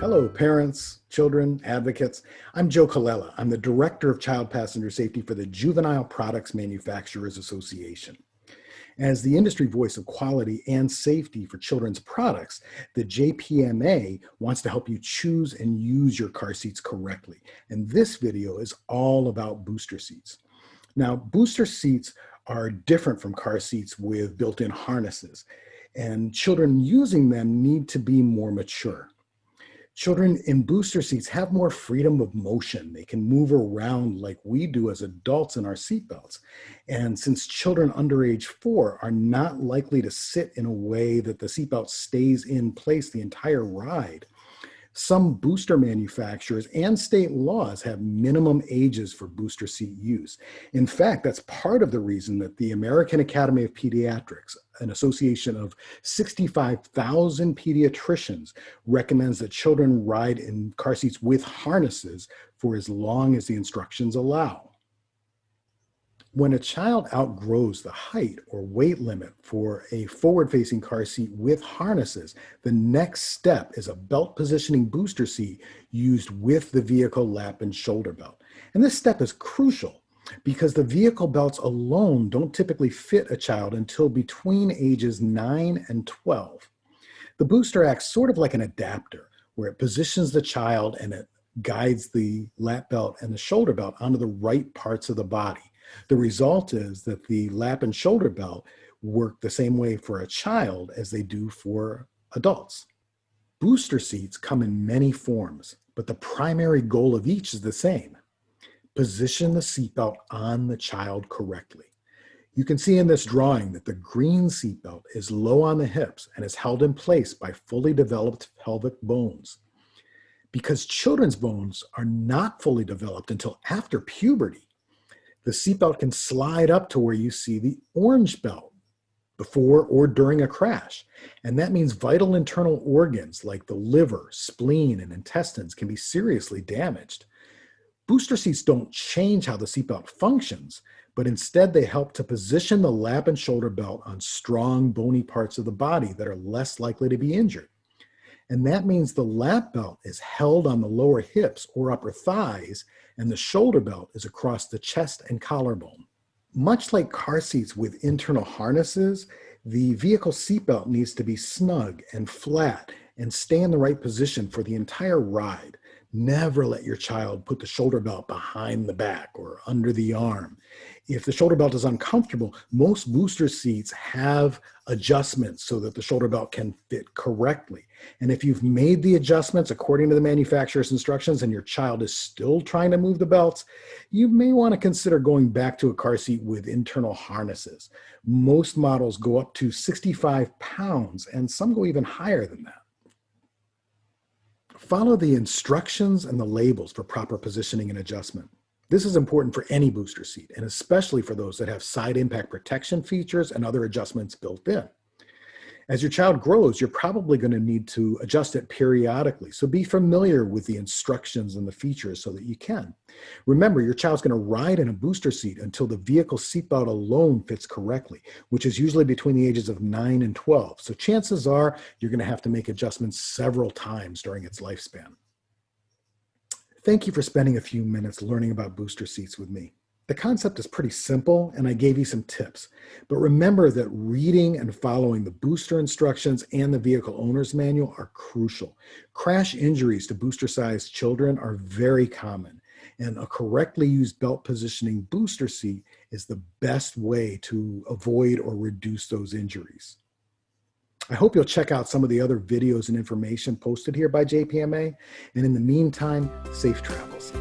Hello, parents, children, advocates. I'm Joe Colella. I'm the Director of Child Passenger Safety for the Juvenile Products Manufacturers Association. As the industry voice of quality and safety for children's products, the JPMA wants to help you choose and use your car seats correctly. And this video is all about booster seats. Now, booster seats are different from car seats with built-in harnesses, and children using them need to be more mature. Children in booster seats have more freedom of motion. They can move around like we do as adults in our seatbelts. And since children under age 4 are not likely to sit in a way that the seatbelt stays in place the entire ride, some booster manufacturers and state laws have minimum ages for booster seat use. In fact, that's part of the reason that the American Academy of Pediatrics, an association of 65,000 pediatricians, recommends that children ride in car seats with harnesses for as long as the instructions allow. When a child outgrows the height or weight limit for a forward-facing car seat with harnesses, the next step is a belt positioning booster seat used with the vehicle lap and shoulder belt. And this step is crucial because the vehicle belts alone don't typically fit a child until between ages 9 and 12. The booster acts sort of like an adapter, where it positions the child and it guides the lap belt and the shoulder belt onto the right parts of the body. The result is that the lap and shoulder belt work the same way for a child as they do for adults. Booster seats come in many forms, but the primary goal of each is the same: position the seatbelt on the child correctly. You can see in this drawing that the green seatbelt is low on the hips and is held in place by fully developed pelvic bones. Because children's bones are not fully developed until after puberty, the seatbelt can slide up to where you see the orange belt before or during a crash. And that means vital internal organs like the liver, spleen, and intestines can be seriously damaged. Booster seats don't change how the seatbelt functions, but instead they help to position the lap and shoulder belt on strong, bony parts of the body that are less likely to be injured. And that means the lap belt is held on the lower hips or upper thighs, and the shoulder belt is across the chest and collarbone. Much like car seats with internal harnesses, the vehicle seatbelt needs to be snug and flat and stay in the right position for the entire ride. Never let your child put the shoulder belt behind the back or under the arm. If the shoulder belt is uncomfortable, most booster seats have adjustments so that the shoulder belt can fit correctly. And if you've made the adjustments according to the manufacturer's instructions and your child is still trying to move the belts, you may want to consider going back to a car seat with internal harnesses. Most models go up to 65 pounds, and some go even higher than that. Follow the instructions and the labels for proper positioning and adjustment. This is important for any booster seat, and especially for those that have side impact protection features and other adjustments built in. As your child grows, you're probably going to need to adjust it periodically, so be familiar with the instructions and the features so that you can. Remember, your child's going to ride in a booster seat until the vehicle seatbelt alone fits correctly, which is usually between the ages of 9 and 12. So chances are you're going to have to make adjustments several times during its lifespan. Thank you for spending a few minutes learning about booster seats with me. The concept is pretty simple, and I gave you some tips. But remember that reading and following the booster instructions and the vehicle owner's manual are crucial. Crash injuries to booster-sized children are very common, and a correctly used belt positioning booster seat is the best way to avoid or reduce those injuries. I hope you'll check out some of the other videos and information posted here by JPMA, and in the meantime, safe travels.